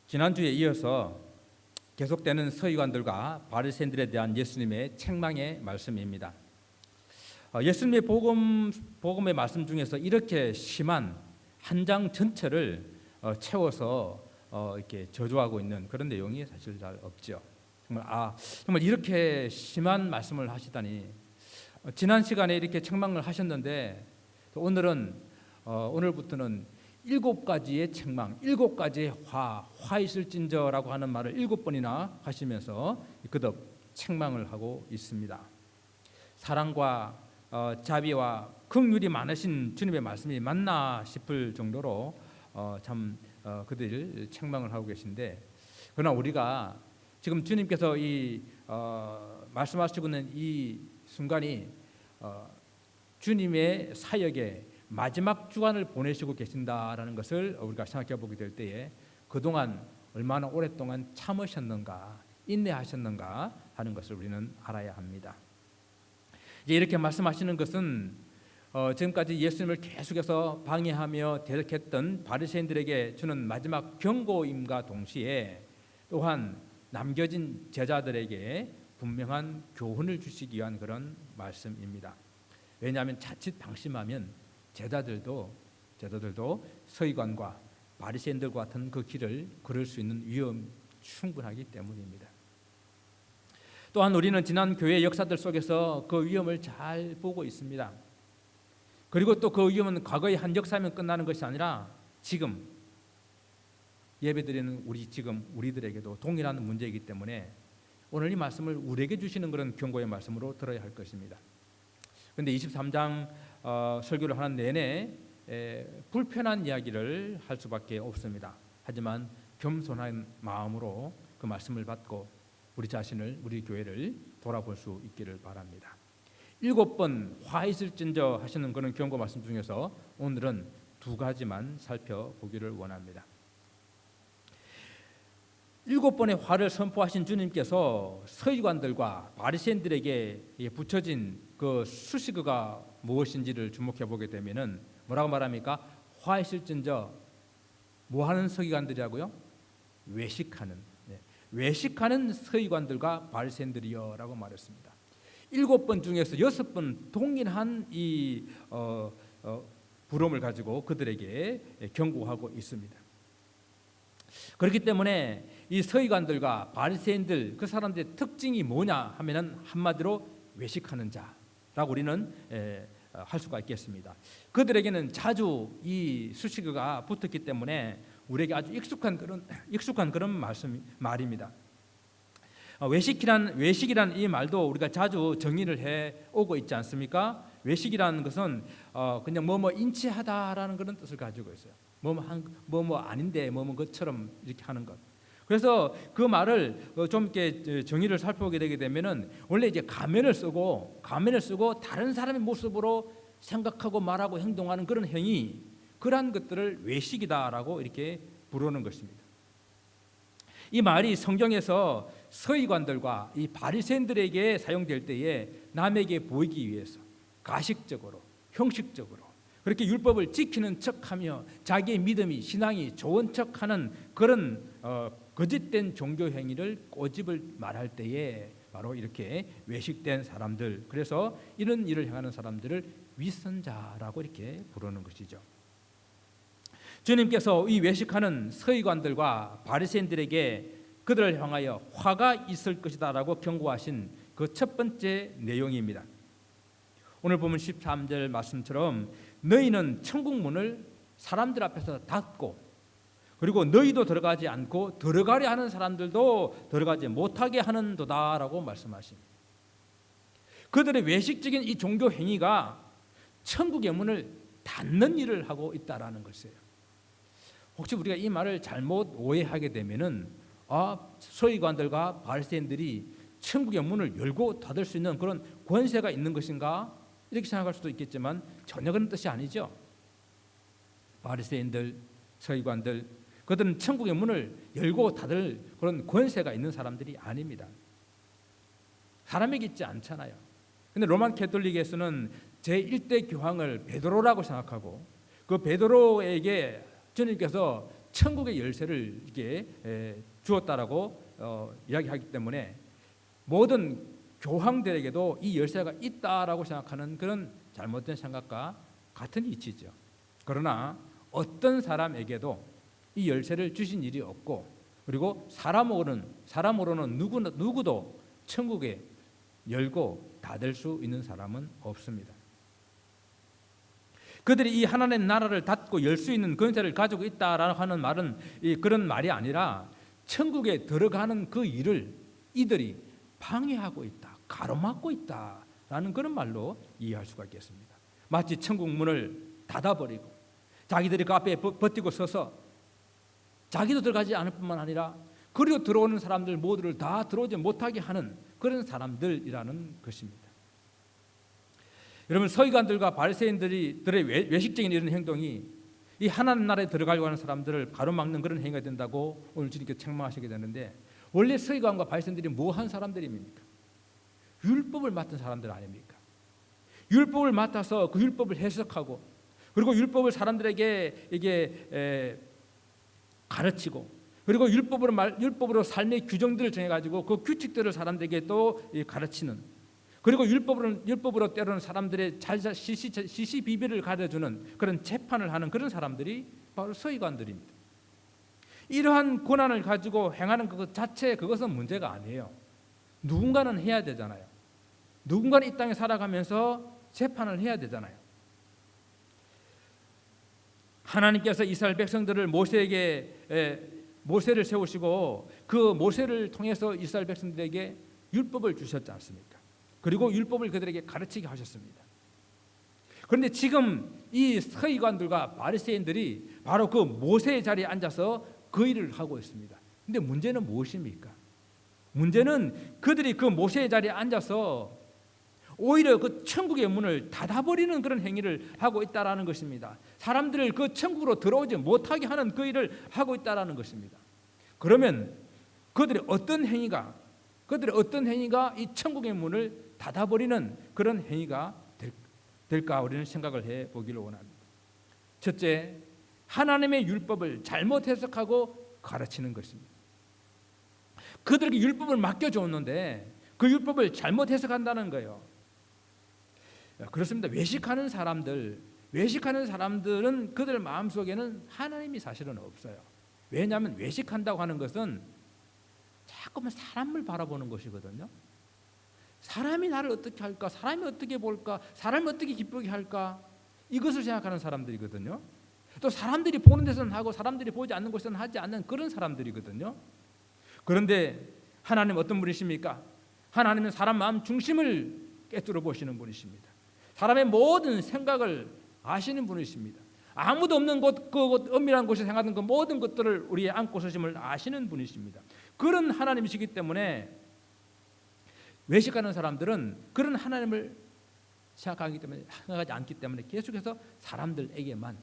지난주에 이어서 계속되는 서기관들과 바리새인들에 대한 예수님의 책망의 말씀입니다. 예수님의 복음의 말씀 중에서 이렇게 심한 한 장 전체를 채워서 이렇게 저주하고 있는 그런 내용이 사실 잘 없죠. 정말 이렇게 심한 말씀을 하시다니. 지난 시간에 이렇게 책망을 하셨는데 오늘부터는 7가지의 책망, 7가지의 화 있을진저라고 하는 말을 7번이나 하시면서 그듭 책망을 하고 있습니다. 사랑과 자비와 긍휼이 많으신 주님의 말씀이 맞나 싶을 정도로 그들 책망을 하고 계신데, 그러나 우리가 지금 주님께서 이 말씀하시고 있는 이 순간이 주님의 사역의 마지막 주간을 보내시고 계신다라는 것을 우리가 생각해 보게 될 때에 그동안 얼마나 오랫동안 참으셨는가, 인내하셨는가 하는 것을 우리는 알아야 합니다. 이제 이렇게 말씀하시는 것은 지금까지 예수님을 계속해서 방해하며 대적했던 바리새인들에게 주는 마지막 경고임과 동시에 또한 남겨진 제자들에게 분명한 교훈을 주시기 위한 그런 말씀입니다. 왜냐하면 자칫 방심하면 제자들도 서기관과 바리새인들과 같은 그 길을 걸을 수 있는 위험이 충분하기 때문입니다. 또한 우리는 지난 교회 역사들 속에서 그 위험을 잘 보고 있습니다. 그리고 또 그 위험은 과거의 한 역사면 끝나는 것이 아니라 지금 예배드리는 우리들에게도 동일한 문제이기 때문에 오늘 이 말씀을 우리에게 주시는 그런 경고의 말씀으로 들어야 할 것입니다. 그런데 23장 설교를 하는 내내 불편한 이야기를 할 수밖에 없습니다. 하지만 겸손한 마음으로 그 말씀을 받고 우리 자신을, 우리 교회를 돌아볼 수 있기를 바랍니다. 7번 화 있을진저 하시는 그런 경고 말씀 중에서 오늘은 2가지만 살펴보기를 원합니다. 7번의 화를 선포하신 주님께서 서기관들과 바리새인들에게 붙여진 그 수식어가 무엇인지를 주목해 보게 되면은 뭐라고 말합니까? 화 있을진저 뭐하는 서기관들이라고요? 외식하는 서기관들과 바리새인들이여라고 말했습니다. 7번 중에서 6번 동일한 이 부름을 가지고 그들에게 경고하고 있습니다. 그렇기 때문에 이 서기관들과 바리새인들 그 사람들의 특징이 뭐냐 하면은 한마디로 외식하는 자라고 우리는 할 수가 있겠습니다. 그들에게는 자주 이 수식어가 붙었기 때문에 우리에게 아주 익숙한 그런 말입니다. 외식이란 이 말도 우리가 자주 정의를 해 오고 있지 않습니까? 외식이라는 것은 그냥 뭐뭐 인치하다라는 그런 뜻을 가지고 있어요. 뭐뭐 아닌데 뭐뭐 것처럼 이렇게 하는 것. 그래서 그 말을 좀 이렇게 정의를 살펴보게 되게 되면은 원래 이제 가면을 쓰고 다른 사람의 모습으로 생각하고 말하고 행동하는 그런 행위, 그러한 것들을 외식이다라고 이렇게 부르는 것입니다. 이 말이 성경에서 서기관들과 이 바리새인들에게 사용될 때에 남에게 보이기 위해서 가식적으로, 형식적으로 그렇게 율법을 지키는 척하며 자기의 믿음이, 신앙이 좋은 척하는 그런 거짓된 종교 행위를 꼬집을 말할 때에 바로 이렇게 외식된 사람들, 그래서 이런 일을 행하는 사람들을 위선자라고 이렇게 부르는 것이죠. 주님께서 이 외식하는 서기관들과 바리새인들에게 그들을 향하여 화가 있을 것이다라고 경고하신 그 첫 번째 내용입니다. 오늘 보면 13절 말씀처럼 너희는 천국 문을 사람들 앞에서 닫고 그리고 너희도 들어가지 않고 들어가려 하는 사람들도 들어가지 못하게 하는도다라고 말씀하십니다. 그들의 외식적인 이 종교 행위가 천국의 문을 닫는 일을 하고 있다라는 것이에요. 혹시 우리가 이 말을 잘못 오해하게 되면은 서기관들과 바리새인들이 천국의 문을 열고 닫을 수 있는 그런 권세가 있는 것인가 이렇게 생각할 수도 있겠지만 전혀 그런 뜻이 아니죠. 바리새인들, 서기관들 그들은 천국의 문을 열고 닫을 그런 권세가 있는 사람들이 아닙니다. 사람에게 있지 않잖아요. 근데 로만 캐톨릭에서는 제1대 교황을 베드로라고 생각하고 그 베드로에게 주님께서 천국의 열쇠를 이게 주었다라고 이야기하기 때문에 모든 교황들에게도 이 열쇠가 있다라고 생각하는 그런 잘못된 생각과 같은 이치죠. 그러나 어떤 사람에게도 이 열쇠를 주신 일이 없고, 그리고 사람으로는 누구도 천국에 열고 닫을 수 있는 사람은 없습니다. 그들이 이 하나님의 나라를 닫고 열 수 있는 권세를 가지고 있다라고 하는 말은 그런 말이 아니라 천국에 들어가는 그 일을 이들이 방해하고 있다, 가로막고 있다라는 그런 말로 이해할 수가 있겠습니다. 마치 천국 문을 닫아버리고 자기들이 그 앞에 버티고 서서 자기도 들어가지 않을 뿐만 아니라 그리고 들어오는 사람들 모두를 다 들어오지 못하게 하는 그런 사람들이라는 것입니다. 여러분, 서기관들과 바리새인들의 외식적인 이런 행동이 이 하나님 나라에 들어가려고 하는 사람들을 가로막는 그런 행위가 된다고 오늘 주님께서 책망하시게 되는데, 원래 서기관과 바리새인들이 뭐한 사람들입니까? 율법을 맡은 사람들 아닙니까? 율법을 맡아서 그 율법을 해석하고, 그리고 율법을 사람들에게 이게 가르치고, 그리고 율법으로 삶의 규정들을 정해가지고 그 규칙들을 사람들에게 또 가르치는, 그리고 율법으로 때로는 사람들의 시시비비를 가려주는 그런 재판을 하는 그런 사람들이 바로 서기관들입니다. 이러한 권한을 가지고 행하는 것 자체, 그것은 문제가 아니에요. 누군가는 해야 되잖아요. 누군가는 이 땅에 살아가면서 재판을 해야 되잖아요. 하나님께서 이스라엘 백성들을 모세를 세우시고 그 모세를 통해서 이스라엘 백성들에게 율법을 주셨지 않습니까? 그리고 율법을 그들에게 가르치게 하셨습니다. 그런데 지금 이 서기관들과 바리새인들이 바로 그 모세의 자리에 앉아서 그 일을 하고 있습니다. 그런데 문제는 무엇입니까? 문제는 그들이 그 모세의 자리에 앉아서 오히려 그 천국의 문을 닫아버리는 그런 행위를 하고 있다라는 것입니다. 사람들을 그 천국으로 들어오지 못하게 하는 그 일을 하고 있다라는 것입니다. 그러면 그들의 어떤 행위가 이 천국의 문을 닫아버리는 그런 행위가 될까 우리는 생각을 해보기를 원합니다. 첫째, 하나님의 율법을 잘못 해석하고 가르치는 것입니다. 그들에게 율법을 맡겨줬는데 그 율법을 잘못 해석한다는 거예요. 그렇습니다. 외식하는 사람들은 그들 마음속에는 하나님이 사실은 없어요. 왜냐하면 외식한다고 하는 것은 자꾸만 사람을 바라보는 것이거든요. 사람이 나를 어떻게 할까? 사람이 어떻게 볼까? 사람이 어떻게 기쁘게 할까? 이것을 생각하는 사람들이거든요. 또 사람들이 보는 데서는 하고 사람들이 보지 않는 곳에서는 하지 않는 그런 사람들이거든요. 그런데 하나님 어떤 분이십니까? 하나님은 사람 마음 중심을 꿰뚫어 보시는 분이십니다. 사람의 모든 생각을 아시는 분이십니다. 아무도 없는 그 엄밀한 곳에 생각하는 그 모든 것들을 우리의 안고 서심을 아시는 분이십니다. 그런 하나님이시기 때문에 외식하는 사람들은 그런 하나님을 생각하지 않기 때문에 계속해서 사람들에게만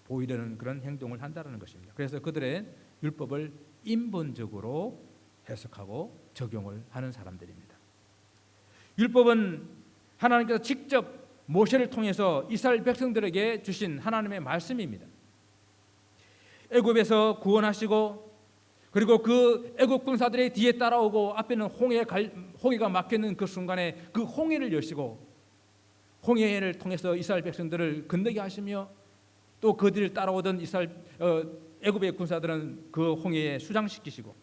보이려는 그런 행동을 한다는 것입니다. 그래서 그들의 율법을 인본적으로 해석하고 적용을 하는 사람들입니다. 율법은 하나님께서 직접 모세를 통해서 이스라엘 백성들에게 주신 하나님의 말씀입니다. 애굽에서 구원하시고, 그리고 그 애굽 군사들의 뒤에 따라오고 앞에는 홍해가 막혀있는 그 순간에 그 홍해를 여시고 홍해를 통해서 이스라엘 백성들을 건너게 하시며, 또 그 뒤를 따라오던 애굽의 군사들은 그 홍해에 수장시키시고,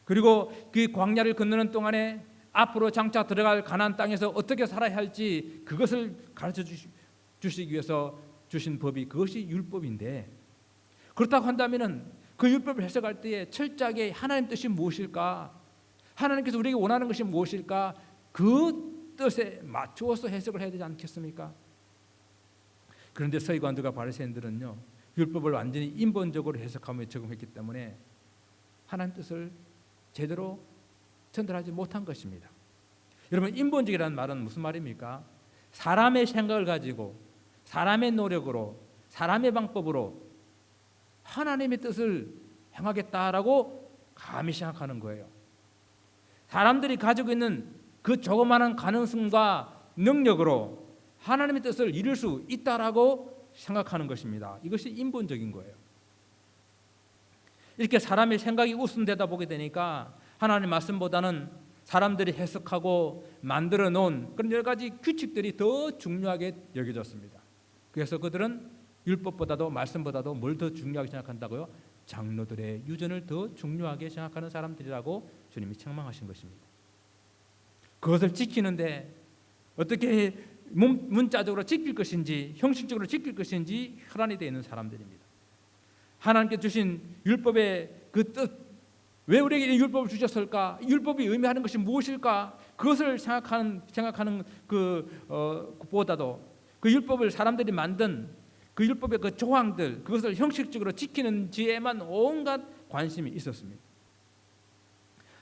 그리고 그 광야를 건너는 동안에 앞으로 장차 들어갈 가나안 땅에서 어떻게 살아야 할지 그것을 가르쳐 주시기 위해서 주신 법이 그것이 율법인데, 그렇다고 한다면은 그 율법을 해석할 때에 철저하게 하나님 뜻이 무엇일까, 하나님께서 우리에게 원하는 것이 무엇일까, 그 뜻에 맞추어서 해석을 해야 되지 않겠습니까? 그런데 서기관들과 바리새인들은요, 율법을 완전히 인본적으로 해석하며 적용했기 때문에 하나님 뜻을 제대로 전달하지 못한 것입니다. 여러분, 인본적이라는 말은 무슨 말입니까? 사람의 생각을 가지고 사람의 노력으로 사람의 방법으로 하나님의 뜻을 행하겠다라고 감히 생각하는 거예요. 사람들이 가지고 있는 그 조그마한 가능성과 능력으로 하나님의 뜻을 이룰 수 있다라고 생각하는 것입니다. 이것이 인본적인 거예요. 이렇게 사람의 생각이 우선되다 보게 되니까 하나님의 말씀보다는 사람들이 해석하고 만들어 놓은 그런 여러 가지 규칙들이 더 중요하게 여겨졌습니다. 그래서 그들은 율법보다도 말씀보다도 뭘 더 중요하게 생각한다고요? 장로들의 유전을 더 중요하게 생각하는 사람들이라고 주님이 책망하신 것입니다. 그것을 지키는데 어떻게 문자적으로 지킬 것인지 형식적으로 지킬 것인지 혈안이 되어 있는 사람들입니다. 하나님께 주신 율법의 그 뜻, 왜 우리에게 이 율법을 주셨을까? 율법이 의미하는 것이 무엇일까? 그것을 생각하는 보다도 그 율법을 사람들이 만든 그 율법의 그 조항들, 그것을 형식적으로 지키는지에만 온갖 관심이 있었습니다.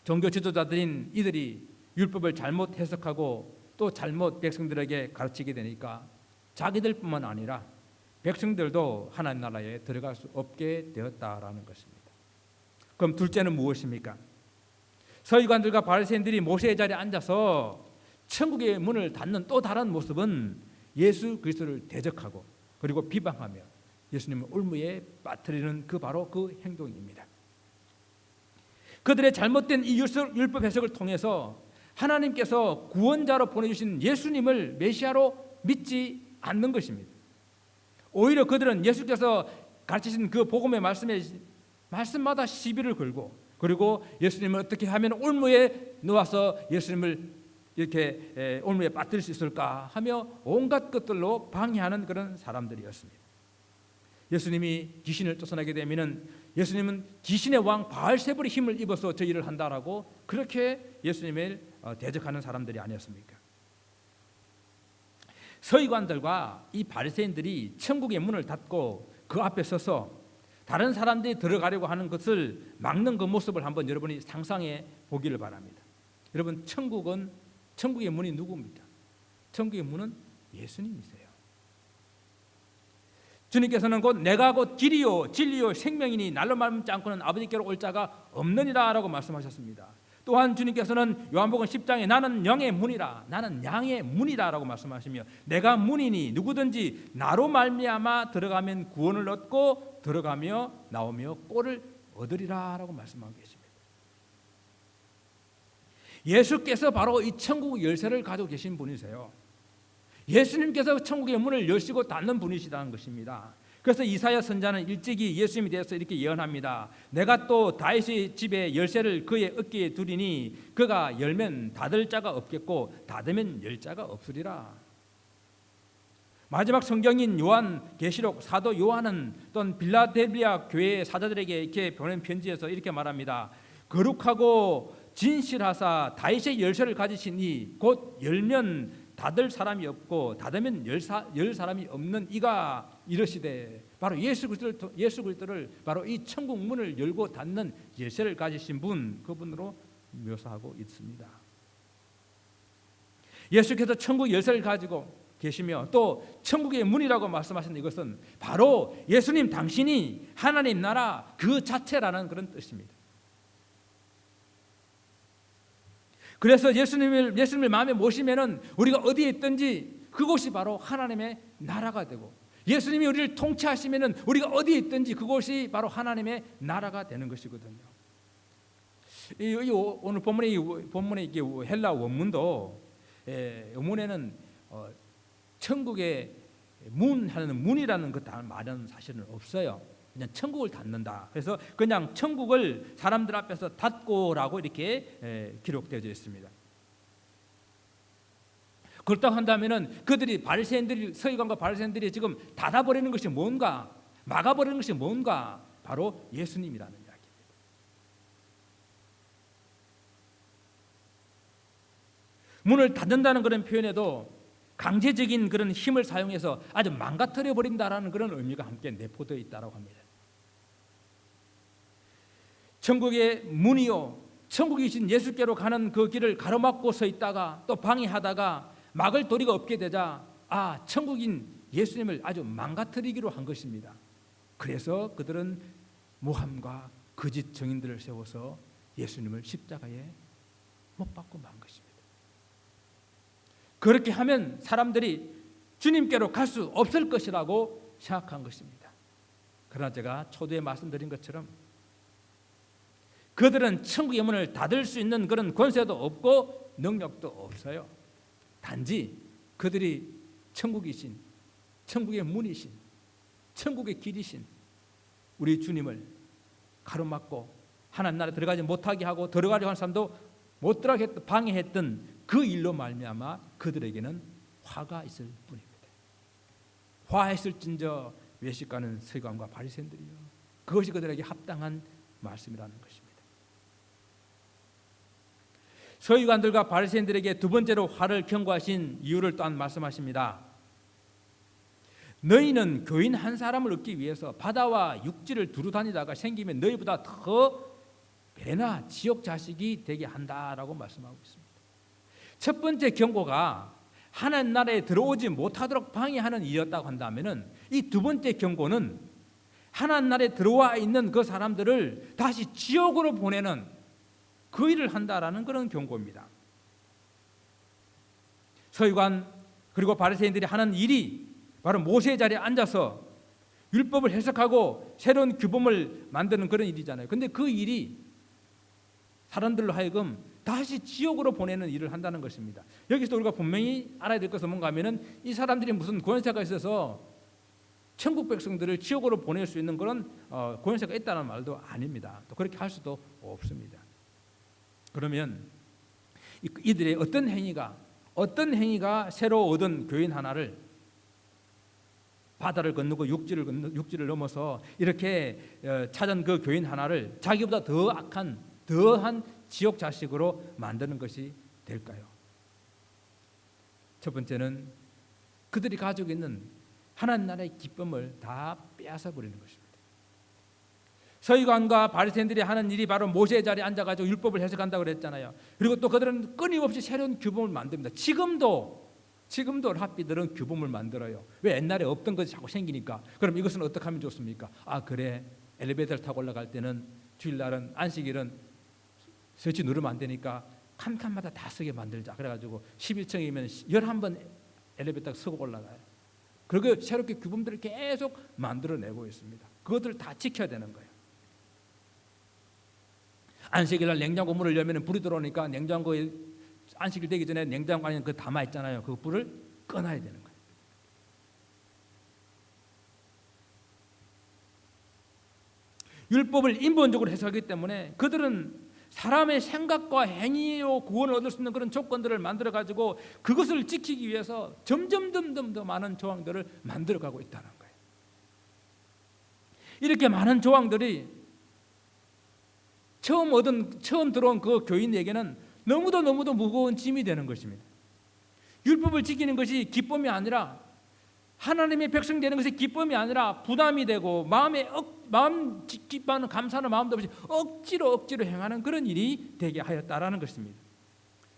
종교 지도자들인 이들이 율법을 잘못 해석하고 또 잘못 백성들에게 가르치게 되니까 자기들뿐만 아니라 백성들도 하나님 나라에 들어갈 수 없게 되었다라는 것입니다. 그럼 둘째는 무엇입니까? 서기관들과 바리새인들이 모세의 자리에 앉아서 천국의 문을 닫는 또 다른 모습은 예수 그리스도를 대적하고 그리고 비방하며 예수님을 올무에 빠뜨리는 바로 그 행동입니다. 그들의 잘못된 이 율법 해석을 통해서 하나님께서 구원자로 보내주신 예수님을 메시아로 믿지 않는 것입니다. 오히려 그들은 예수께서 가르치신 그 복음의 말씀마다 시비를 걸고 그리고 예수님을 어떻게 하면 올무에 놓아서 예수님을 이렇게 올무에 빠뜨릴 수 있을까 하며 온갖 것들로 방해하는 그런 사람들이었습니다. 예수님이 귀신을 쫓아내게 되면은 예수님은 귀신의 왕 바알세불의 힘을 입어서 저 일을 한다라고 그렇게 예수님을 대적하는 사람들이 아니었습니까? 서기관들과 이 바리새인들이 천국의 문을 닫고 그 앞에 서서 다른 사람들이 들어가려고 하는 것을 막는 그 모습을 한번 여러분이 상상해 보기를 바랍니다. 여러분, 천국의 문이 누구입니까? 천국의 문은 예수님이세요. 주님께서는 곧 내가 곧 길이요 진리요 생명이니 날로 말미암지 않고는 아버지께로 올 자가 없느니라 라고 말씀하셨습니다. 또한 주님께서는 요한복음 10장에 나는 영의 문이라, 나는 양의 문이라 라고 말씀하시며 내가 문이니 누구든지 나로 말미암아 들어가면 구원을 얻고 들어가며 나오며 꼴을 얻으리라 라고 말씀하고 계십니다. 예수께서 바로 이 천국의 열쇠를 가지고 계신 분이세요. 예수님께서 천국의 문을 여시고 닫는 분이시다는 것입니다. 그래서 이사야 선자는 일찍이 예수님에 대해서 이렇게 예언합니다. 내가 또 다윗의 집에 열쇠를 그의 어깨에 두리니 그가 열면 닫을 자가 없겠고 닫으면 열 자가 없으리라. 마지막 성경인 요한계시록 사도 요한은 또는 빌라델비아 교회의 사자들에게 이렇게 보낸 편지에서 이렇게 말합니다. 거룩하고 진실하사 다윗의 열쇠를 가지신 이 곧 열면 닫을 사람이 없고 닫으면 열 사람이 없는 이가 이르시되 바로 예수 그리스도를 바로 이 천국 문을 열고 닫는 열쇠를 가지신 분, 그분으로 묘사하고 있습니다. 예수께서 천국 열쇠를 가지고 계시며 또 천국의 문이라고 말씀하신 이것은 바로 예수님 당신이 하나님 나라 그 자체라는 그런 뜻입니다. 그래서 예수님을 마음에 모시면은 우리가 어디에 있든지 그곳이 바로 하나님의 나라가 되고 예수님이 우리를 통치하시면은 우리가 어디에 있든지 그곳이 바로 하나님의 나라가 되는 것이거든요. 오늘 본문의 이게 헬라 원문도 원문에는 천국의 문 하는 문이라는 그 말은 사실은 없어요. 그냥 천국을 닫는다. 그래서 그냥 천국을 사람들 앞에서 닫고라고 이렇게 기록되어 있습니다. 그렇다고 한다면은 그들이 서기관과 바리새인들이 지금 닫아버리는 것이 뭔가, 막아버리는 것이 뭔가, 바로 예수님이라는 이야기입니다. 문을 닫는다는 그런 표현에도 강제적인 그런 힘을 사용해서 아주 망가뜨려 버린다라는 그런 의미가 함께 내포되어 있다고 합니다. 천국의 문이요, 천국이신 예수께로 가는 그 길을 가로막고 서 있다가 또 방해하다가 막을 도리가 없게 되자 천국인 예수님을 아주 망가뜨리기로 한 것입니다. 그래서 그들은 모함과 거짓 증인들을 세워서 예수님을 십자가에 못 박고 만 것입니다. 그렇게 하면 사람들이 주님께로 갈 수 없을 것이라고 생각한 것입니다. 그러나 제가 초두에 말씀드린 것처럼 그들은 천국의 문을 닫을 수 있는 그런 권세도 없고 능력도 없어요. 단지 그들이 천국이신, 천국의 문이신, 천국의 길이신 우리 주님을 가로막고 하나님 나라에 들어가지 못하게 하고 들어가려고 하는 사람도 못 들어가게 방해했던 그 일로 말미암아 그들에게는 화가 있을 뿐입니다. 화했을진저 외식가는 서기관과 바리새인들이요, 그것이 그들에게 합당한 말씀이라는 것입니다. 서기관들과 바리새인들에게 두 번째로 화를 경고하신 이유를 또한 말씀하십니다. 너희는 교인 한 사람을 얻기 위해서 바다와 육지를 두루 다니다가 생기면 너희보다 더 배나 지옥 자식이 되게 한다라고 말씀하고 있습니다. 첫 번째 경고가 하나님 나라에 들어오지 못하도록 방해하는 일이었다고 한다면은, 이 두 번째 경고는 하나님 나라에 들어와 있는 그 사람들을 다시 지옥으로 보내는 그 일을 한다라는 그런 경고입니다. 서기관 그리고 바리새인들이 하는 일이 바로 모세의 자리에 앉아서 율법을 해석하고 새로운 규범을 만드는 그런 일이잖아요. 그런데 그 일이 사람들로 하여금 다시 지옥으로 보내는 일을 한다는 것입니다. 여기서 우리가 분명히 알아야 될 것은 뭔가 하면은, 이 사람들이 무슨 권세가 있어서 천국 백성들을 지옥으로 보낼 수 있는 그런 권세가 있다는 말도 아닙니다. 또 그렇게 할 수도 없습니다. 그러면 이들의 어떤 행위가 새로 얻은 교인 하나를 바다를 건너고 육지를 넘어서 이렇게 찾은 그 교인 하나를 자기보다 더 악한, 더한 지옥 자식으로 만드는 것이 될까요? 첫 번째는 그들이 가지고 있는 하나님 나라의 기쁨을 다 빼앗아 버리는 것입니다. 서기관과 바리새인들이 하는 일이 바로 모세의 자리에 앉아가지고 율법을 해석한다고 그랬잖아요. 그리고 또 그들은 끊임없이 새로운 규범을 만듭니다. 지금도 랍비들은 규범을 만들어요. 왜? 옛날에 없던 것이 자꾸 생기니까. 그럼 이것은 어떻게 하면 좋습니까? 그래, 엘리베이터를 타고 올라갈 때는 주일날은, 안식일은 스위치 누르면 안 되니까 한 칸마다 다 쓰게 만들자. 그래가지고 11층이면 11번 엘리베이터 서고 올라가요. 그리고 새롭게 규범들을 계속 만들어내고 있습니다. 그것들을 다 지켜야 되는 거예요. 안식일날 냉장고 문을 열면 불이 들어오니까 냉장고에 안식일 되기 전에 냉장고 안에 그 담아 있잖아요. 그 불을 꺼놔야 되는 거예요. 율법을 인본적으로 해석하기 때문에 그들은 사람의 생각과 행위로 구원을 얻을 수 있는 그런 조건들을 만들어 가지고 그것을 지키기 위해서 점점 더 많은 조항들을 만들어가고 있다는 거예요. 이렇게 많은 조항들이 처음 들어온 그 교인에게는 너무도 무거운 짐이 되는 것입니다. 율법을 지키는 것이 기쁨이 아니라, 하나님의 백성 되는 것이 기쁨이 아니라 부담이 되고 마음 기뻐하는 감사하는 마음도 없이 억지로 행하는 그런 일이 되게 하였다라는 것입니다.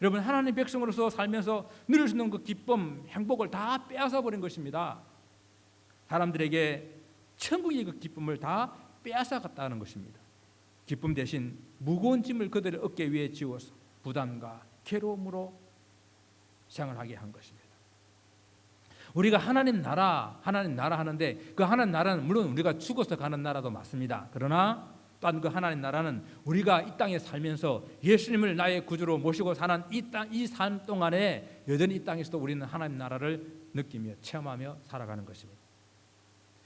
여러분, 하나님의 백성으로서 살면서 누릴 수 있는 그 기쁨, 행복을 다 빼앗아 버린 것입니다. 사람들에게 천국의 그 기쁨을 다 빼앗아 갔다는 것입니다. 기쁨 대신 무거운 짐을 그들의 어깨 위에 지워서 부담과 괴로움으로 생활하게 한 것입니다. 우리가 하나님 나라 하는데, 그 하나님 나라는 물론 우리가 죽어서 가는 나라도 맞습니다. 그러나 또한 그 하나님 나라는 우리가 이 땅에 살면서 예수님을 나의 구주로 모시고 사는 이 삶 동안에 여전히 이 땅에서도 우리는 하나님 나라를 느끼며 체험하며 살아가는 것입니다.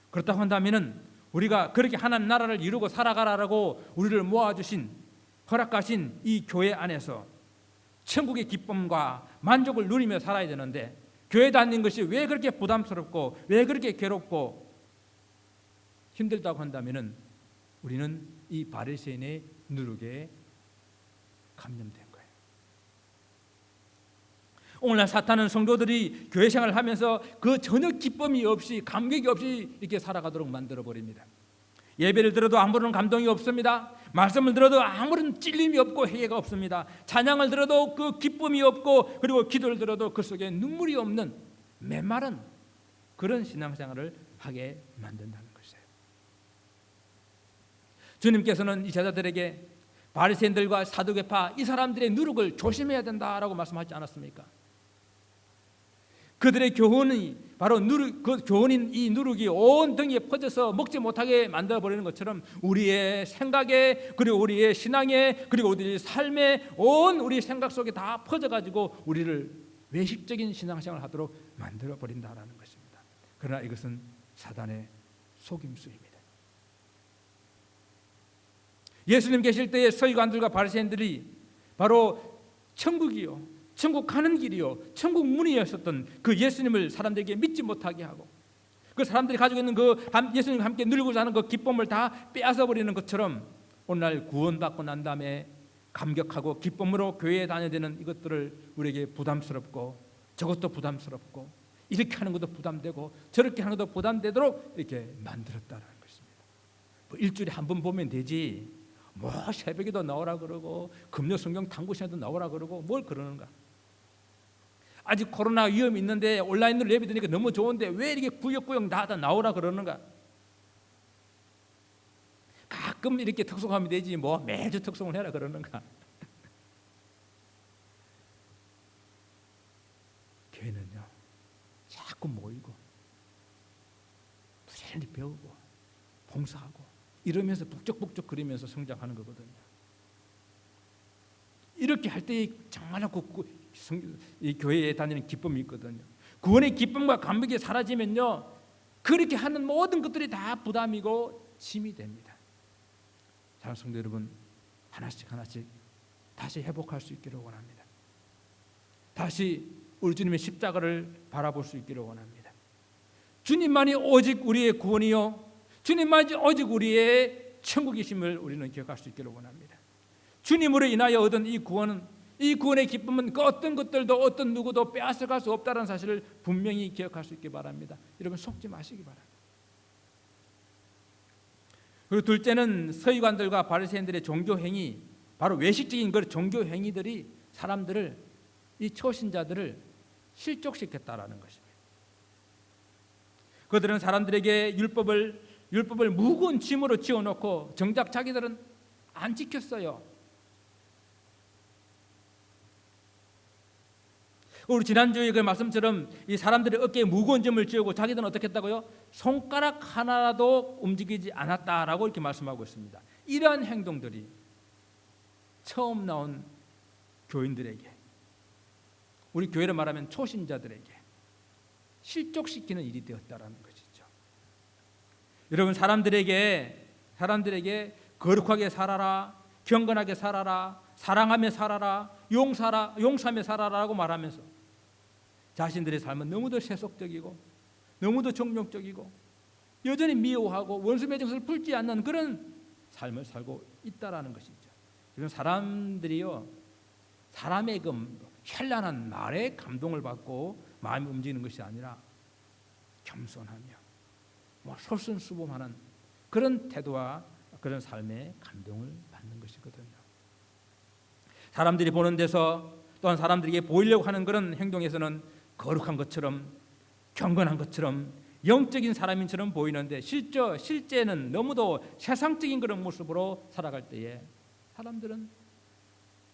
그렇다고 한다면은 우리가 그렇게 하나님 나라를 이루고 살아가라고 우리를 모아주신, 허락하신 이 교회 안에서 천국의 기쁨과 만족을 누리며 살아야 되는데, 교회 다니는 것이 왜 그렇게 부담스럽고 왜 그렇게 괴롭고 힘들다고 한다면은 우리는 이 바리새인의 누룩에 감염된 거예요. 오늘날 사탄은 성도들이 교회 생활을 하면서 그 전혀 기쁨이 없이, 감격이 없이 이렇게 살아가도록 만들어 버립니다. 예배를 들어도 아무런 감동이 없습니다. 말씀을 들어도 아무런 찔림이 없고 해결가 없습니다. 찬양을 들어도 그 기쁨이 없고, 그리고 기도를 들어도 그 속에 눈물이 없는 메마른 그런 신앙생활을 하게 만든다는 것이에요. 주님께서는 이 제자들에게 바리새인들과 사두개파 이 사람들의 누룩을 조심해야 된다라고 말씀하지 않았습니까? 그들의 교훈이 바로 그 교훈인 이 누룩이 온 등에 퍼져서 먹지 못하게 만들어 버리는 것처럼 우리의 생각에, 그리고 우리의 신앙에, 그리고 우리의 삶에, 온 우리 생각 속에 다 퍼져가지고 우리를 외식적인 신앙생활을 하도록 만들어 버린다라는 것입니다. 그러나 이것은 사단의 속임수입니다. 예수님 계실 때의 서기관들과 바리새인들이 바로 천국이요, 천국 가는 길이요, 천국 문이었었던 그 예수님을 사람들에게 믿지 못하게 하고, 그 사람들이 가지고 있는 그 예수님과 함께 누리고자 하는 그 기쁨을 다 빼앗아 버리는 것처럼 오늘날 구원받고 난 다음에 감격하고 기쁨으로 교회에 다녀야 되는 이것들을 우리에게 부담스럽고, 저것도 부담스럽고, 이렇게 하는 것도 부담되고 저렇게 하는 것도 부담되도록 이렇게 만들었다는 것입니다. 뭐 일주일에 한 번 보면 되지, 뭐 새벽에도 나오라 그러고 금요 성경 탐구 시간에도 나오라 그러고 뭘 그러는가. 아직 코로나 위험이 있는데 온라인으로 예배 드리니까 너무 좋은데 왜 이렇게 구역구역 다 나오라 그러는가. 가끔 이렇게 특송하면 되지 뭐 매주 특송을 해라 그러는가. 교회는요, 자꾸 모이고 부지런히 배우고 봉사하고 이러면서 북적북적 거리면서 성장하는 거거든요. 이렇게 할 때 정말 이 교회에 다니는 기쁨이 있거든요. 구원의 기쁨과 감격이 사라지면요, 그렇게 하는 모든 것들이 다 부담이고 짐이 됩니다. 사랑하는 성도 여러분, 하나씩 하나씩 다시 회복할 수 있기를 원합니다. 다시 우리 주님의 십자가를 바라볼 수 있기를 원합니다. 주님만이 오직 우리의 구원이요, 주님만이 오직 우리의 천국이심을 우리는 기억할 수 있기를 원합니다. 주님으로 인하여 얻은 이 구원의 기쁨은 그 어떤 것들도 어떤 누구도 빼앗아갈 수 없다는 사실을 분명히 기억할 수 있기 바랍니다. 여러분 속지 마시기 바랍니다. 그리고 둘째는 서기관들과 바리새인들의 종교 행위, 바로 외식적인 그 종교 행위들이 사람들을, 이 초신자들을 실족시켰다라는 것입니다. 그들은 사람들에게 율법을 무거운 짐으로 지어놓고 정작 자기들은 안 지켰어요. 우리 지난주에 그 말씀처럼 이 사람들이 어깨에 무거운 짐을 지우고 자기들은 어떻게 했다고요? 손가락 하나라도 움직이지 않았다라고 이렇게 말씀하고 있습니다. 이러한 행동들이 처음 나온 교인들에게, 우리 교회를 말하면 초신자들에게 실족시키는 일이 되었다라는 것이죠. 여러분, 사람들에게 거룩하게 살아라, 경건하게 살아라, 사랑하며 살아라, 용서하며 살아라라고 말하면서 자신들의 삶은 너무도 세속적이고 너무도 정욕적이고 여전히 미워하고 원수 매정을 풀지 않는 그런 삶을 살고 있다라는 것이죠. 이런 사람들이요, 사람의 그 현란한 말에 감동을 받고 마음이 움직이는 것이 아니라 겸손하며 솔선수범하는 그런 태도와 그런 삶에 감동을 받는 것이거든요. 사람들이 보는 데서, 또한 사람들에게 보이려고 하는 그런 행동에서는 거룩한 것처럼, 경건한 것처럼, 영적인 사람인처럼 보이는데 실제는 너무도 세상적인 그런 모습으로 살아갈 때에 사람들은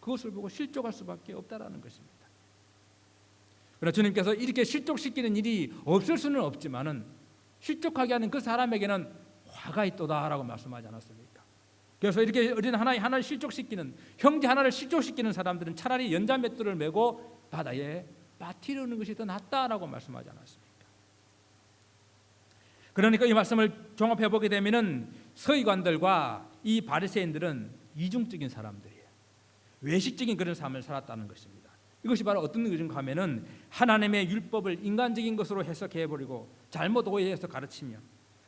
그것을 보고 실족할 수밖에 없다라는 것입니다. 그러나 주님께서 이렇게 실족시키는 일이 없을 수는 없지만은 실족하게 하는 그 사람에게는 화가 있도다라고 말씀하지 않았습니까? 그래서 이렇게 어린 하나를 실족시키는, 형제 하나를 실족시키는 사람들은 차라리 연자맷돌을 메고 바다에 빠뜨리는 것이 더 낫다라고 말씀하지 않았습니까? 그러니까 이 말씀을 종합해 보게 되면은 서기관들과 이 바리새인들은 이중적인 사람들이에요. 외식적인 그런 삶을 살았다는 것입니다. 이것이 바로 어떤 것인가 하면은 하나님의 율법을 인간적인 것으로 해석해 버리고 잘못 오해해서 가르치며,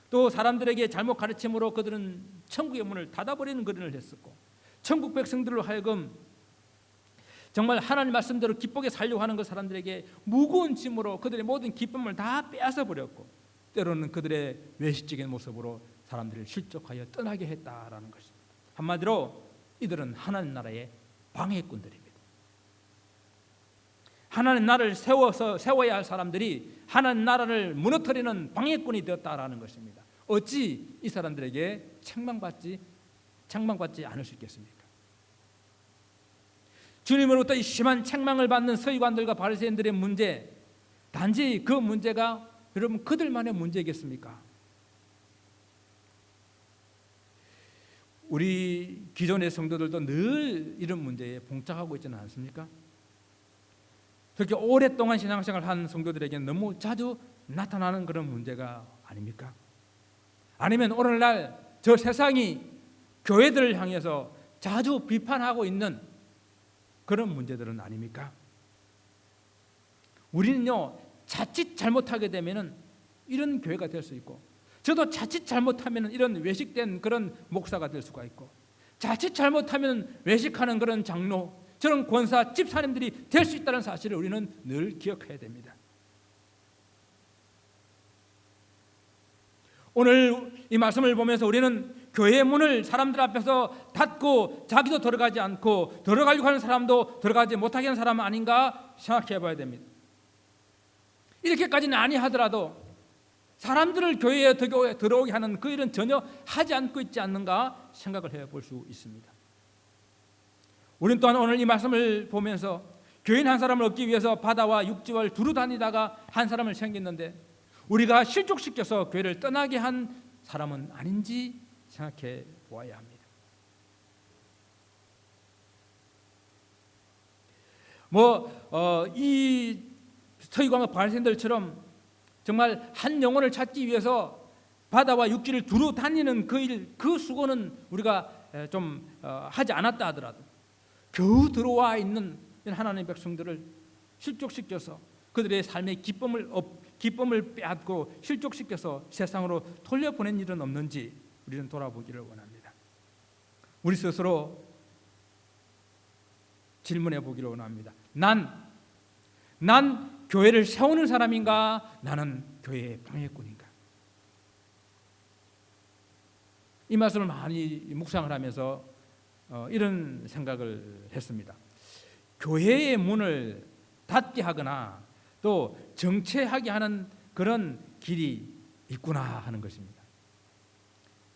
또 사람들에게 잘못 가르침으로 그들은 천국의 문을 닫아버리는 그런 일을 했었고, 천국 백성들로 하여금 정말 하나님 말씀대로 기쁘게 살려고 하는 그 사람들에게 무거운 짐으로 그들의 모든 기쁨을 다 빼앗아 버렸고, 때로는 그들의 외식적인 모습으로 사람들을 실족하여 떠나게 했다라는 것입니다. 한마디로 이들은 하나님 나라의 방해꾼들입니다. 하나님 나라를 세워야 할 사람들이 하나님 나라를 무너뜨리는 방해꾼이 되었다라는 것입니다. 어찌 이 사람들에게 책망받지 않을 수 있겠습니까? 주님으로부터 이 심한 책망을 받는 서기관들과 바리새인들의 문제, 단지 그 문제가 여러분 그들만의 문제겠습니까? 우리 기존의 성도들도 늘 이런 문제에 봉착하고 있지는 않습니까? 그렇게 오랫동안 신앙생활을 한 성도들에게는 너무 자주 나타나는 그런 문제가 아닙니까? 아니면 오늘날 저 세상이 교회들을 향해서 자주 비판하고 있는 그런 문제들은 아닙니까? 우리는요, 자칫 잘못하게 되면은 이런 교회가 될 수 있고, 저도 자칫 잘못하면은 이런 외식된 그런 목사가 될 수가 있고, 자칫 잘못하면 외식하는 그런 장로, 저런 권사, 집사님들이 될 수 있다는 사실을 우리는 늘 기억해야 됩니다. 오늘 이 말씀을 보면서 우리는 교회의 문을 사람들 앞에서 닫고 자기도 들어가지 않고 들어가려고 하는 사람도 들어가지 못하게 하는 사람 아닌가 생각해 봐야 됩니다. 이렇게까지는 아니하더라도 사람들을 교회에 들어오게 하는 그 일은 전혀 하지 않고 있지 않는가 생각을 해볼 수 있습니다. 우리는 또한 오늘 이 말씀을 보면서 교인 한 사람을 얻기 위해서 바다와 육지를 두루 다니다가 한 사람을 생겼는데 우리가 실족시켜서 교회를 떠나게 한 사람은 아닌지 생각해 보아야 합니다. 이 서기관과 바리새인들처럼 정말 한 영혼을 찾기 위해서 바다와 육지를 두루 다니는 그 일, 그 수고는 우리가 좀 하지 않았다 하더라도 겨우 들어와 있는 하나님의 백성들을 실족시켜서 그들의 삶의 기쁨을 빼앗고 실족시켜서 세상으로 돌려보낸 일은 없는지 우리는 돌아보기를 원합니다. 우리 스스로 질문해 보기를 원합니다. 난 교회를 세우는 사람인가? 나는 교회의 방해꾼인가? 이 말씀을 많이 묵상을 하면서 이런 생각을 했습니다. 교회의 문을 닫게 하거나 또 정체하게 하는 그런 길이 있구나 하는 것입니다.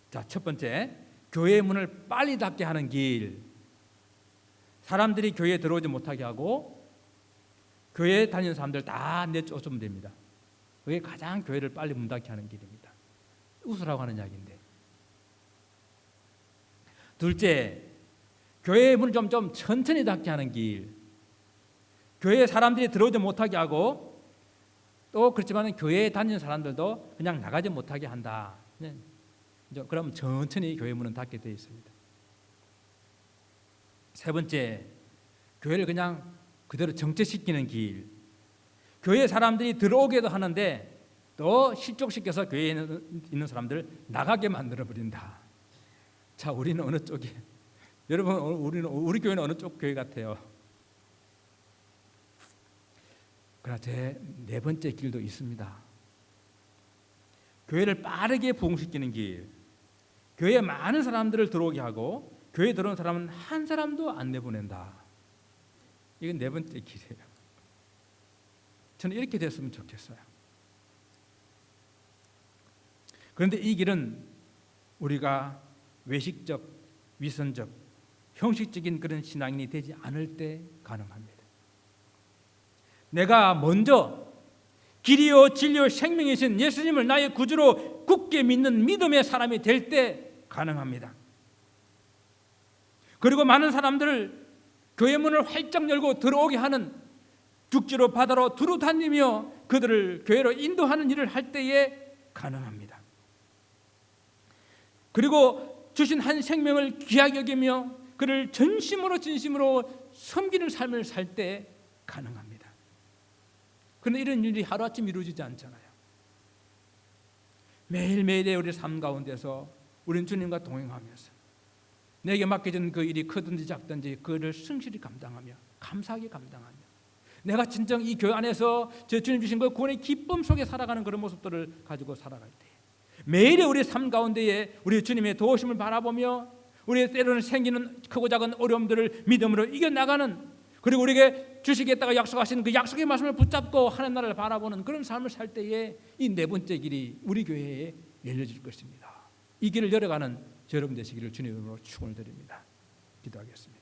자, 첫 번째, 교회의 문을 빨리 닫게 하는 길. 사람들이 교회에 들어오지 못하게 하고 교회에 다니는 사람들 다 내쫓으면 됩니다. 그게 가장 교회를 빨리 문 닫게 하는 길입니다. 웃으라고 하는 이야기인데. 둘째, 교회의 문을 좀 천천히 닫게 하는 길. 교회에 사람들이 들어오지 못하게 하고 또 그렇지만 교회에 다니는 사람들도 그냥 나가지 못하게 한다. 그럼 천천히 교회 문은 닫게 되어 있습니다. 세 번째, 교회를 그냥 그대로 정체시키는 길. 교회 사람들이 들어오게도 하는데 또 실족시켜서 교회에 있는 사람들을 나가게 만들어버린다. 자, 우리는 어느 쪽에? 여러분, 우리 교회는 어느 쪽 교회 같아요? 그러나 제 네 번째 길도 있습니다. 교회를 빠르게 부흥시키는 길. 교회에 많은 사람들을 들어오게 하고 교회에 들어온 사람은 한 사람도 안 내보낸다. 이건 네 번째 길이에요. 저는 이렇게 됐으면 좋겠어요. 그런데 이 길은 우리가 외식적, 위선적, 형식적인 그런 신앙인이 되지 않을 때 가능합니다. 내가 먼저 길이요 진리요 생명이신 예수님을 나의 구주로 굳게 믿는 믿음의 사람이 될 때 가능합니다. 그리고 많은 사람들을 교회 문을 활짝 열고 들어오게 하는 육지로 바다로 두루 다니며 그들을 교회로 인도하는 일을 할 때에 가능합니다. 그리고 주신 한 생명을 귀하게 여기며 그를 진심으로 섬기는 삶을 살 때 가능합니다. 그런데 이런 일이 하루아침 이루어지지 않잖아요. 매일매일의 우리 삶 가운데서 우리는 주님과 동행하면서 내게 맡겨진 그 일이 크든지 작든지 그를 성실히 감당하며 감사하게 감당하며 내가 진정 이 교회 안에서 제 주님 주신 그 구원의 기쁨 속에 살아가는 그런 모습들을 가지고 살아갈 때 매일의 우리 삶 가운데에 우리 주님의 도우심을 바라보며 우리의 때로는 생기는 크고 작은 어려움들을 믿음으로 이겨나가는 그리고 우리에게 주시겠다고 약속하신 그 약속의 말씀을 붙잡고 하는 나라를 바라보는 그런 삶을 살 때에 이 네 번째 길이 우리 교회에 열려질 것입니다. 이 길을 열어가는 여러분 되시기를 주님으로 축원을 드립니다. 기도하겠습니다.